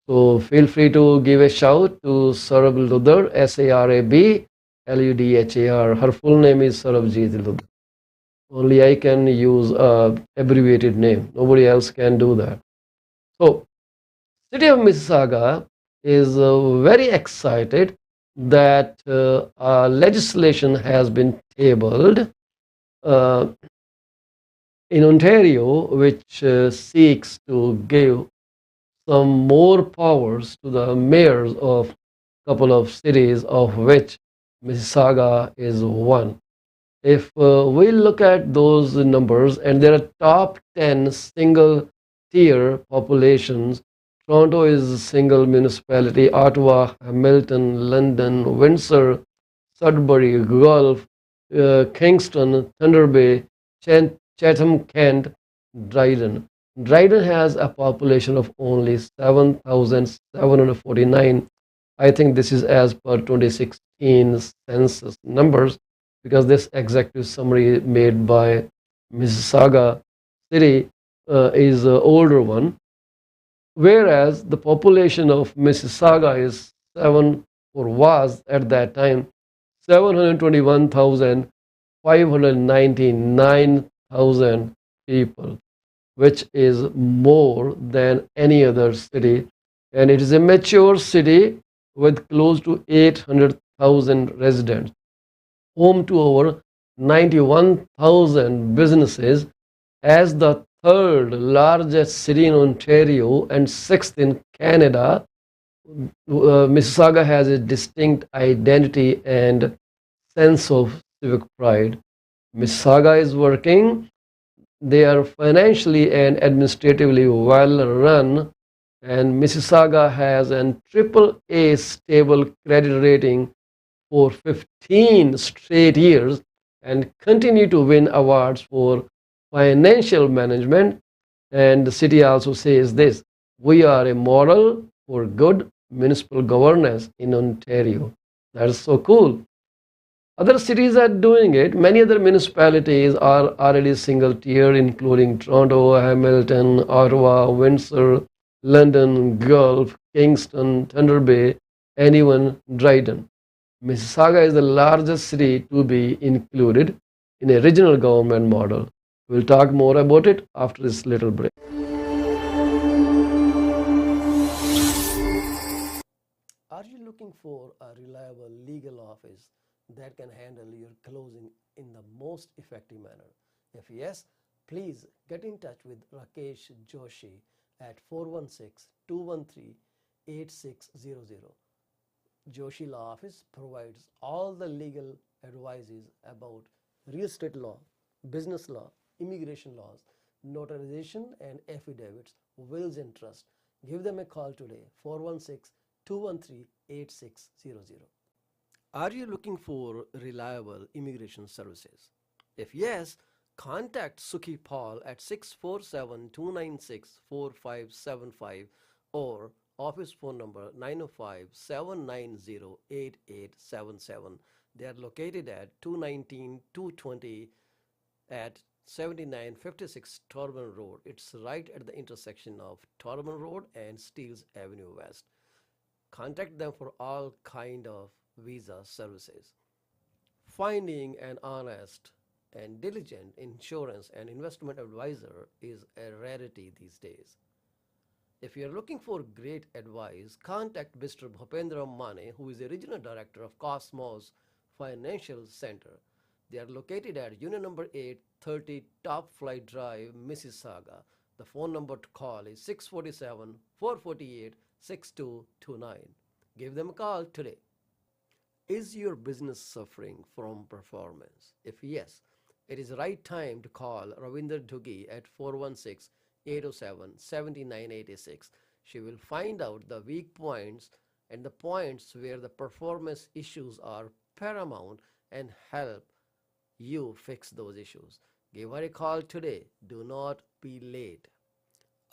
So feel free to give a shout to Sarab Ludar, Sarab Ludhar. Her full name is Sarabjit Ludar. Only I can use a abbreviated name. Nobody else can do that. So city of Mississauga is very excited that legislation has been tabled uh, in Ontario, which seeks to give some more powers to the mayors of a couple of cities, of which Mississauga is one. If we look at those numbers, and there are top 10 single tier populations, Toronto is a single municipality, Ottawa, Hamilton, London, Windsor, Sudbury, Guelph, Kingston, Thunder Bay, Chatham, Kent, Dryden. Dryden has a population of only 7,749. I think this is as per 2016 census numbers, because this executive summary made by Mississauga City is an older one, whereas the population of Mississauga is seven, or was at that time, 721,599,000 people, which is more than any other city, and it is a mature city with close to 800,000 residents, home to over 91,000 businesses, as the third largest city in Ontario and sixth in Canada. Mississauga has a distinct identity and sense of civic pride. Mississauga is working. They are financially and administratively well run, and Mississauga has an triple A stable credit rating for 15 straight years and continue to win awards for financial management. And the city also says this: we are a model for good municipal governance in Ontario. That's so cool. Other cities are doing it. Many other municipalities are already single tier, including Toronto, Hamilton, Ottawa, Windsor, London, Guelph, Kingston, Thunder Bay, and even Dryden. Mississauga is the largest city to be included in a regional government model. We'll talk more about it after this little break. looking for a reliable legal office that can handle your closing in the most effective manner? If yes, please get in touch with Rakesh Joshi at 416-213-8600. Joshi Law Office provides all the legal advices about real estate law, business law, immigration laws, notarization and affidavits, wills and trust. Give them a call today, 416-213-8600. Are you looking for reliable immigration services? If yes, contact Suki Paul at 647-296-4575 or office phone number 905-790-8877. They are located at 219-220 at 7956 Torban Road. It's right at the intersection of Torban Road and Steeles Avenue West. Contact them for all kind of visa services. Finding an honest and diligent insurance and investment advisor is a rarity these days. If you're looking for great advice, contact Mr. Bhupendra Mane, who is the regional director of Cosmos Financial Center. They are located at Union number 830 Top Flight Drive, Mississauga. The phone number to call is 647-448-6229. Give them a call today. Is your business suffering from performance? If yes, it is the right time to call Ravinder Duggi at 416-807-7986. She will find out the weak points and the points where the performance issues are paramount and help you fix those issues. Give her a call today. Do not be late.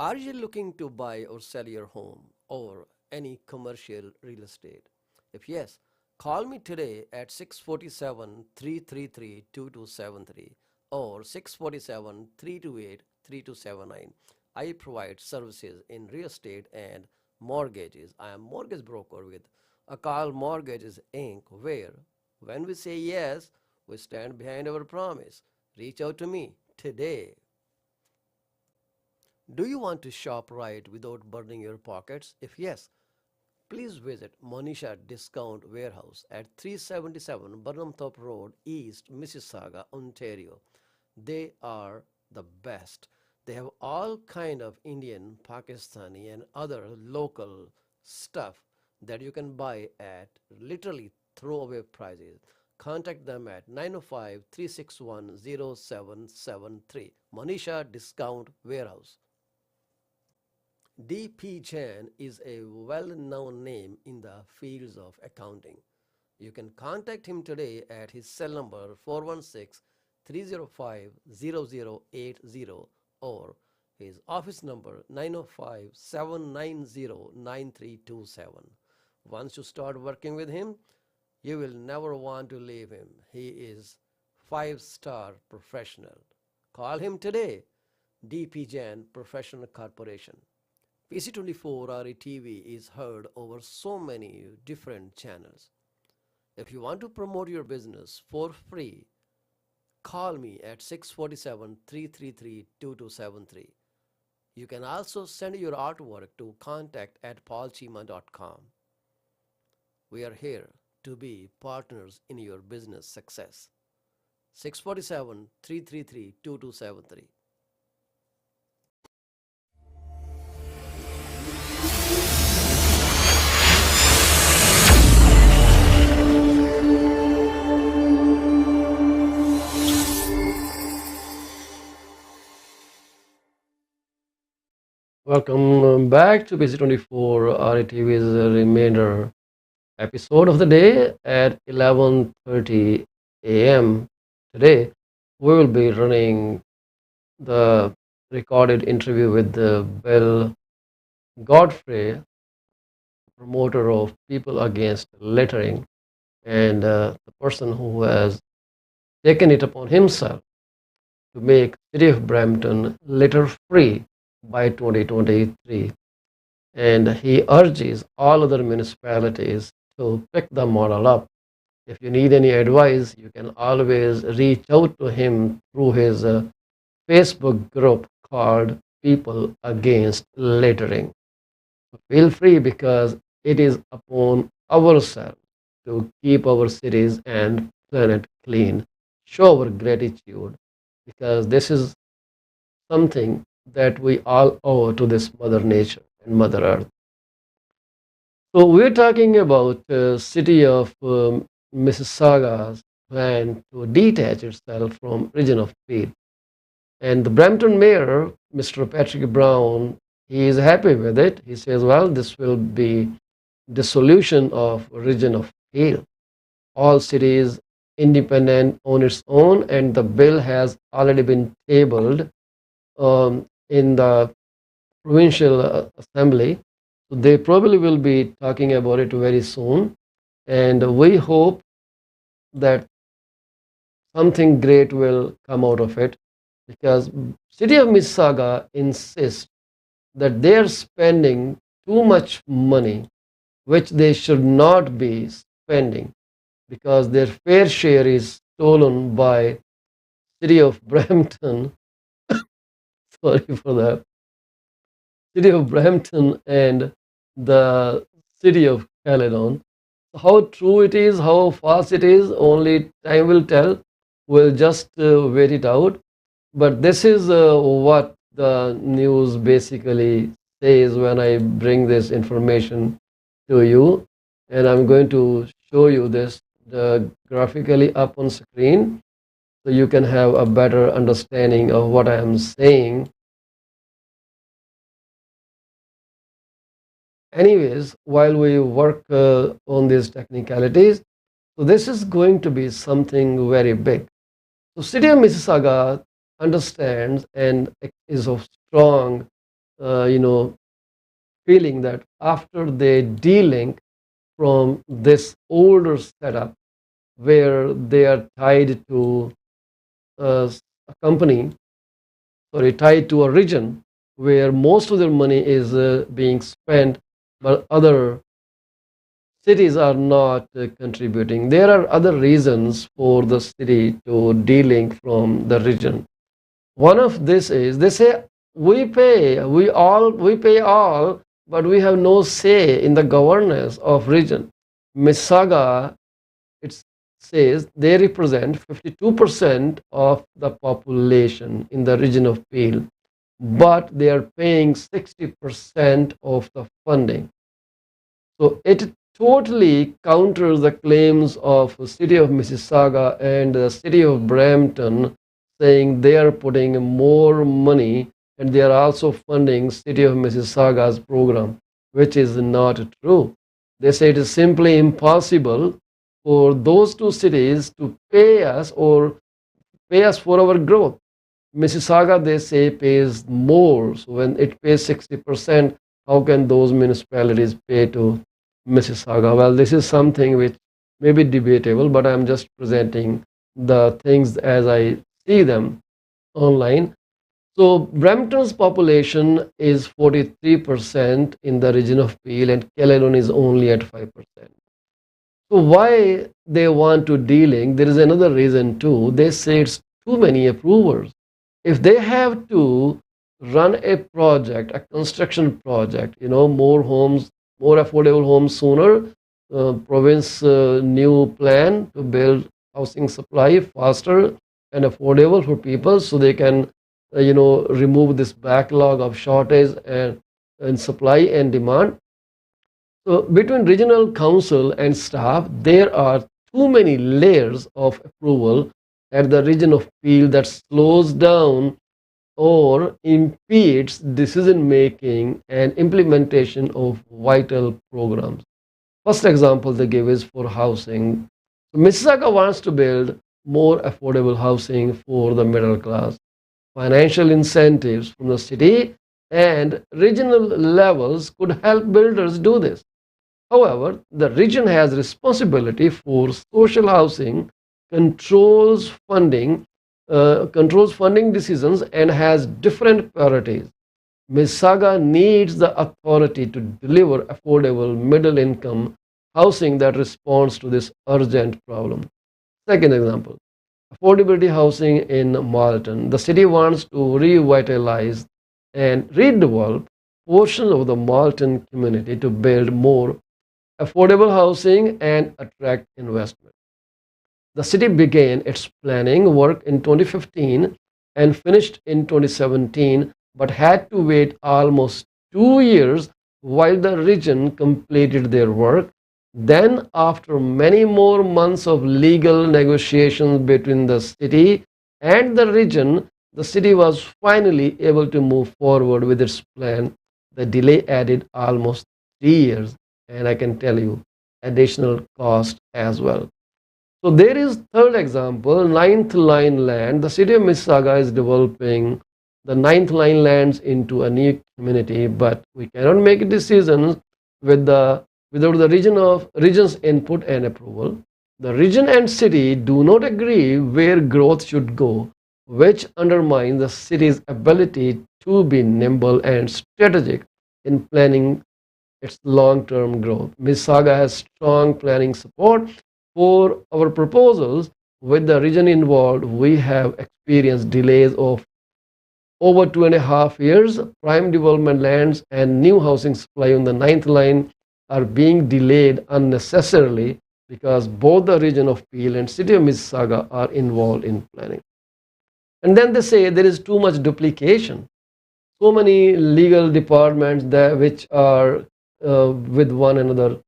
Are you looking to buy or sell your home or any commercial real estate? If yes, call me today at 647-333-2273 or 647-328-3279. I provide services in real estate and mortgages. I am mortgage broker with Akal Mortgages Inc., where when we say yes, we stand behind our promise. Reach out to me today. Do you want to shop right without burning your pockets? If yes, please visit Monisha Discount Warehouse at 377 Burnhamthorpe Road, East Mississauga, Ontario. They are the best. They have all kind of Indian, Pakistani and other local stuff that you can buy at literally throwaway prices. Contact them at 905-361-0773. Monisha Discount Warehouse. D.P. Jain is a well-known name in the fields of accounting. You can contact him today at his cell number 416-305-0080 or his office number 905-790-9327. Once you start working with him, you will never want to leave him. He is 5-star professional. Call him today. D.P. Jain Professional Corporation. PC24 RETV is heard over so many different channels. If you want to promote your business for free, call me at 647-333-2273. You can also send your artwork to contact@paulcheema.com. We are here to be partners in your business success. 647-333-2273. Welcome back to PC24 RETV's remainder episode of the day at 11:30 a.m. Today, we will be running the recorded interview with Bill Godfrey, promoter of People Against Littering, and the person who has taken it upon himself to make City of Brampton litter-free by 2023. And he urges all other municipalities to pick the model up. If you need any advice, you can always reach out to him through his Facebook group called People Against Littering. Feel free, because it is upon ourselves to keep our cities and planet clean. Show our gratitude because this is something that we all owe to this Mother Nature and Mother Earth. So we're talking about city of Mississauga's plan to detach itself from region of Peel. And the Brampton mayor, Mr. Patrick Brown, he is happy with it. He says, well, this will be dissolution of region of Peel. All cities independent on its own, and the bill has already been tabled in the provincial assembly. So they probably will be talking about it very soon, and we hope that something great will come out of it because city of Mississauga insists that they are spending too much money which they should not be spending because their fair share is stolen by city of Brampton. Sorry for that. City of Brampton and the city of Caledon. How true it is, how fast it is, only time will tell. We'll just wait it out. But this is what the news basically says when I bring this information to you. And I'm going to show you this graphically up on screen so you can have a better understanding of what I am saying. Anyways, while we work on these technicalities, so this is going to be something very big. So city of Mississauga understands and is of strong, feeling that after they de-link from this older setup where they are tied to a company, tied to a region where most of their money is being spent, but other cities are not contributing. There are other reasons for the city to de-link from the region. One of this is they say we pay all, but we have no say in the governance of region. Mississauga, it says they represent 52% of the population in the region of Peel, but they are paying 60% of the funding. So it totally counters the claims of the city of Mississauga and the city of Brampton saying they are putting more money and they are also funding city of Mississauga's program, which is not true. They say it is simply impossible for those two cities to pay us for our growth. Mississauga, they say, pays more. So when it pays 60%, how can those municipalities pay to Mississauga? Well, this is something which may be debatable, but I'm just presenting the things as I see them online. So Brampton's population is 43% in the region of Peel and Caledon is only at 5%. So why they want to de-link? There is another reason too. They say it's too many approvers. If they have to run a project, a construction project, more homes, more affordable homes sooner, province new plan to build housing supply faster and affordable for people so they can, remove this backlog of shortage and supply and demand. So between regional council and staff, there are too many layers of approval at the region of Peel that slows down or impedes decision making and implementation of vital programs. First example they give is for housing. So Mississauga wants to build more affordable housing for the middle class. Financial incentives from the city and regional levels could help builders do this. However, the region has responsibility for social housing, controls funding decisions, and has different priorities. Mississauga needs the authority to deliver affordable middle-income housing that responds to this urgent problem. Second example, affordability housing in Malton. The city wants to revitalize and redevelop portions of the Malton community to build more affordable housing, and attract investment. The city began its planning work in 2015 and finished in 2017, but had to wait almost 2 years while the region completed their work. Then, after many more months of legal negotiations between the city and the region, the city was finally able to move forward with its plan. The delay added almost 3 years, and I can tell you, additional cost as well. So there is third example, ninth line land. The city of Mississauga is developing the ninth line lands into a new community, but we cannot make decisions with without the region's input and approval. The region and city do not agree where growth should go, which undermines the city's ability to be nimble and strategic in planning its long-term growth. Mississauga has strong planning support for our proposals. With the region involved, we have experienced delays of over 2.5 years. Prime development lands and new housing supply on the ninth line are being delayed unnecessarily because both the region of Peel and city of Mississauga are involved in planning. And then they say there is too much duplication. So many legal departments that which are with one another,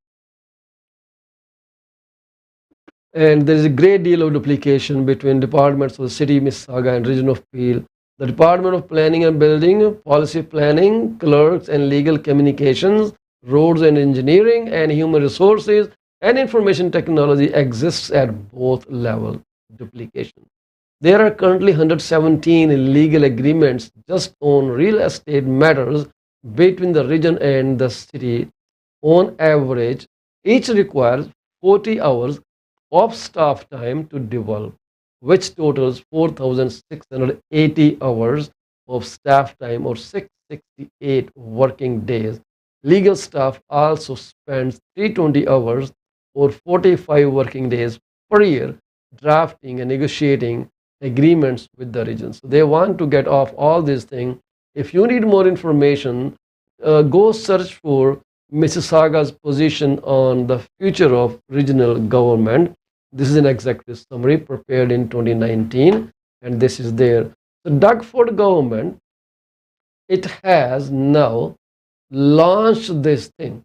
and there is a great deal of duplication between departments of the city, Mississauga, and region of Peel. The Department of Planning and Building, Policy Planning, Clerks and Legal Communications, Roads and Engineering, and Human Resources and Information Technology exists at both levels. Duplication. There are currently 117 legal agreements just on real estate matters between the region and the city. On average, each requires 40 hours of staff time to develop, which totals 4,680 hours of staff time or 668 working days. Legal staff also spends 320 hours or 45 working days per year drafting and negotiating agreements with the region. So they want to get off all these things. If you need more information, go search for Mississauga's position on the future of regional government. This is an executive summary prepared in 2019, and this is there. The Dougford government, it has now launched this thing.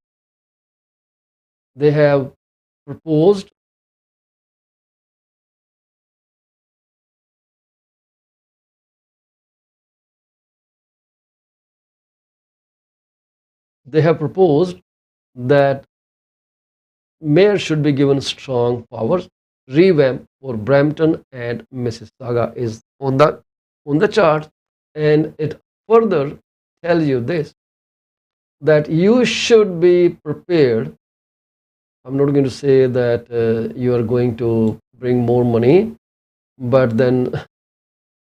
They have proposed that mayor should be given strong powers. Revamp for Brampton and Mississauga is on the chart, and it further tells you this, that you should be prepared. I'm not going to say that you are going to bring more money, but then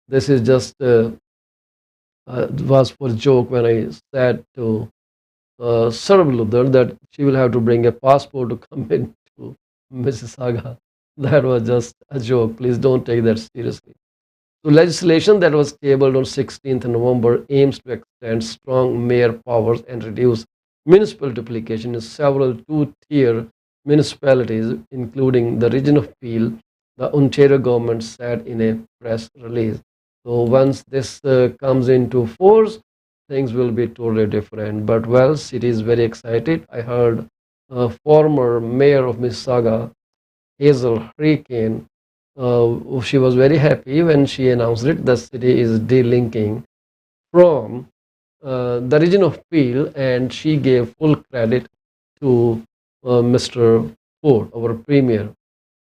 this is just was for joke when I said to Sarab that she will have to bring a passport to come into Mississauga. That was just a joke. Please don't take that seriously. So legislation that was tabled on 16th November aims to extend strong mayor powers and reduce municipal duplication in several two-tier municipalities, including the region of Peel, the Ontario government said in a press release. So once this comes into force, things will be totally different. But well, city is very excited. I heard former mayor of Mississauga, Hazel Hurricane, she was very happy when she announced it. The city is delinking from the region of Peel, and she gave full credit to Mr. Ford, our premier.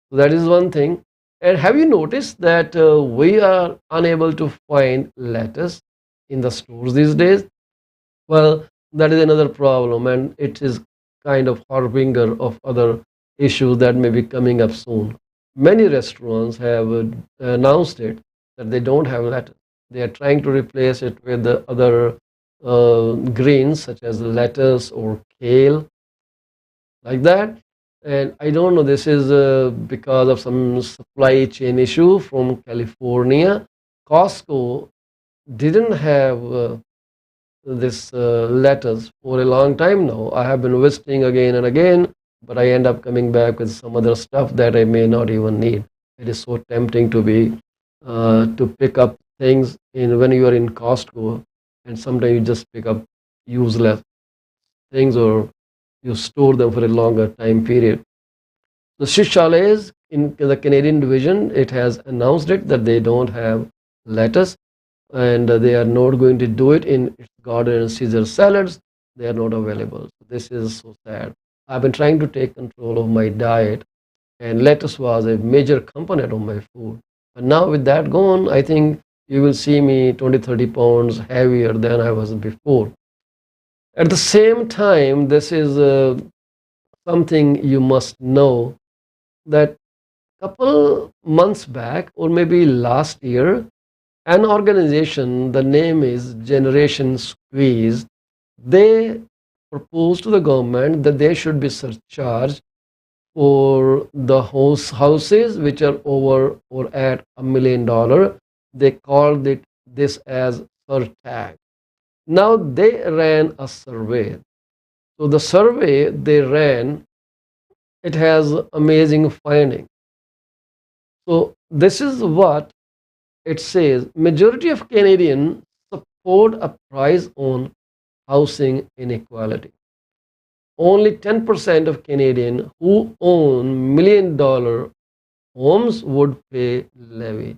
So that is one thing. And have you noticed that we are unable to find lettuce in the stores these days? Well, that is another problem, and it is kind of harbinger of other issues that may be coming up soon. Many restaurants have announced it that they don't have lettuce. They are trying to replace it with the other greens such as lettuce or kale, like that. And I don't know, this is because of some supply chain issue from California. Costco didn't have this lettuce for a long time now. I have been visiting again and again. but I end up coming back with some other stuff that I may not even need. It is so tempting to pick up things in when you are in Costco, and sometimes you just pick up useless things or you store them for a longer time period. The Swiss Chalets in the Canadian division, it has announced it that they don't have lettuce, and they are not going to do it in its garden and Caesar salads. They are not available. So this is so sad. I've been trying to take control of my diet, and lettuce was a major component of my food. And now with that gone, I think you will see me 20, 30 pounds heavier than I was before. At the same time, this is something you must know that couple months back, or maybe last year, an organization, the name is Generation Squeeze, they proposed to the government that there should be surcharge for the houses which are over or at $1 million. They called it this as surtax. Now they ran a survey. So the survey they ran, it has amazing findings. So this is what it says. Majority of Canadians support a price on housing inequality. Only 10% of Canadians who own $1 million homes would pay levy.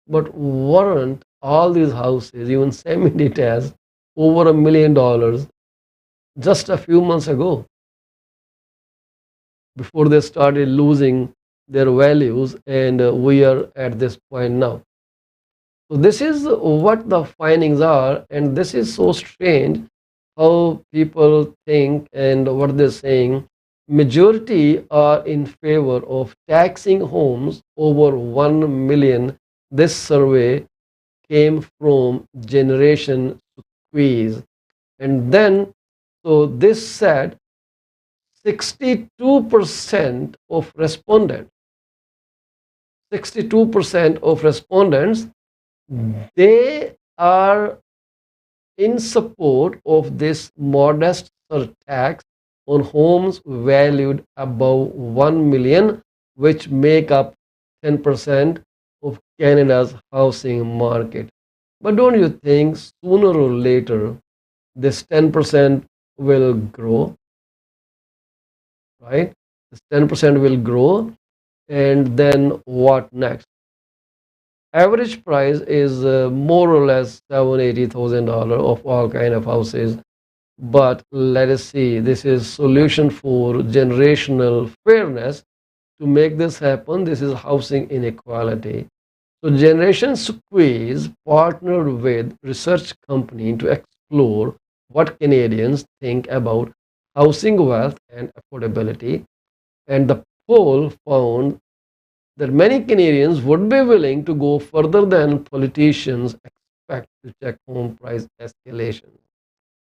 But weren't all these houses, even semi-detached, over $1 million just a few months ago, before they started losing their values, and we are at this point now. So this is what the findings are, and this is so strange how people think and what they're saying. Majority are in favor of taxing homes over 1 million. This survey came from Generation Squeeze. And then, so this said 62% of respondents, 62% of respondents, they are in support of this modest surtax on homes valued above 1 million, which make up 10% of Canada's housing market. But don't you think sooner or later this 10% will grow, right? This 10% will grow, and then what next? Average price is more or less $780,000 of all kind of houses. But let us see, this is solution for generational fairness. To make this happen, this is housing inequality. So Generation Squeeze partnered with research company to explore what Canadians think about housing wealth and affordability. And the poll found that many Canadians would be willing to go further than politicians expect to check home price escalation.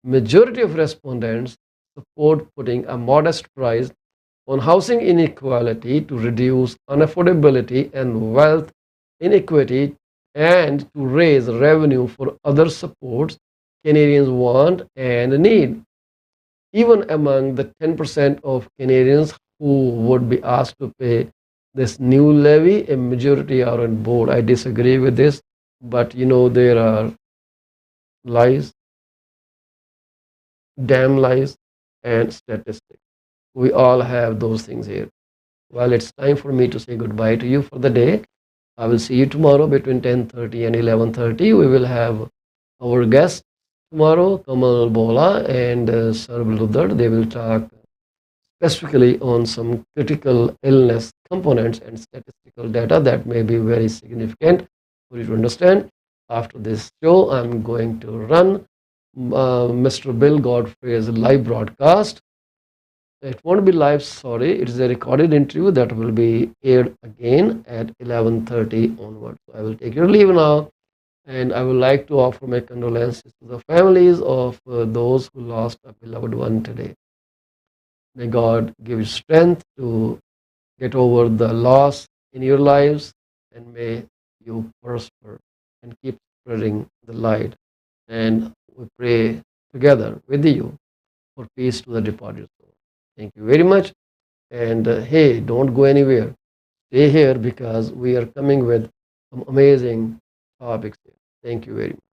Majority of respondents support putting a modest price on housing inequality to reduce unaffordability and wealth inequity, and to raise revenue for other supports Canadians want and need. Even among the 10% of Canadians who would be asked to pay this new levy, a majority are on board. I disagree with this, but there are lies, damn lies, and statistics. We all have those things here. Well, it's time for me to say goodbye to you for the day. I will see you tomorrow between 10:30 and 11:30. We will have our guests tomorrow, Kamal Bola and Sarab Ludar. They will talk specifically on some critical illness components and statistical data that may be very significant for you to understand. After this show, I'm going to run Mr. Bill Godfrey's live broadcast. It won't be live, sorry. It is a recorded interview that will be aired again at 11:30 onwards. So I will take your leave now, and I would like to offer my condolences to the families of those who lost a beloved one today. May God give you strength to get over the loss in your lives, and may you prosper and keep spreading the light. And we pray together with you for peace to the departed soul. Thank you very much. And hey, don't go anywhere. Stay here because we are coming with some amazing topics here. Thank you very much.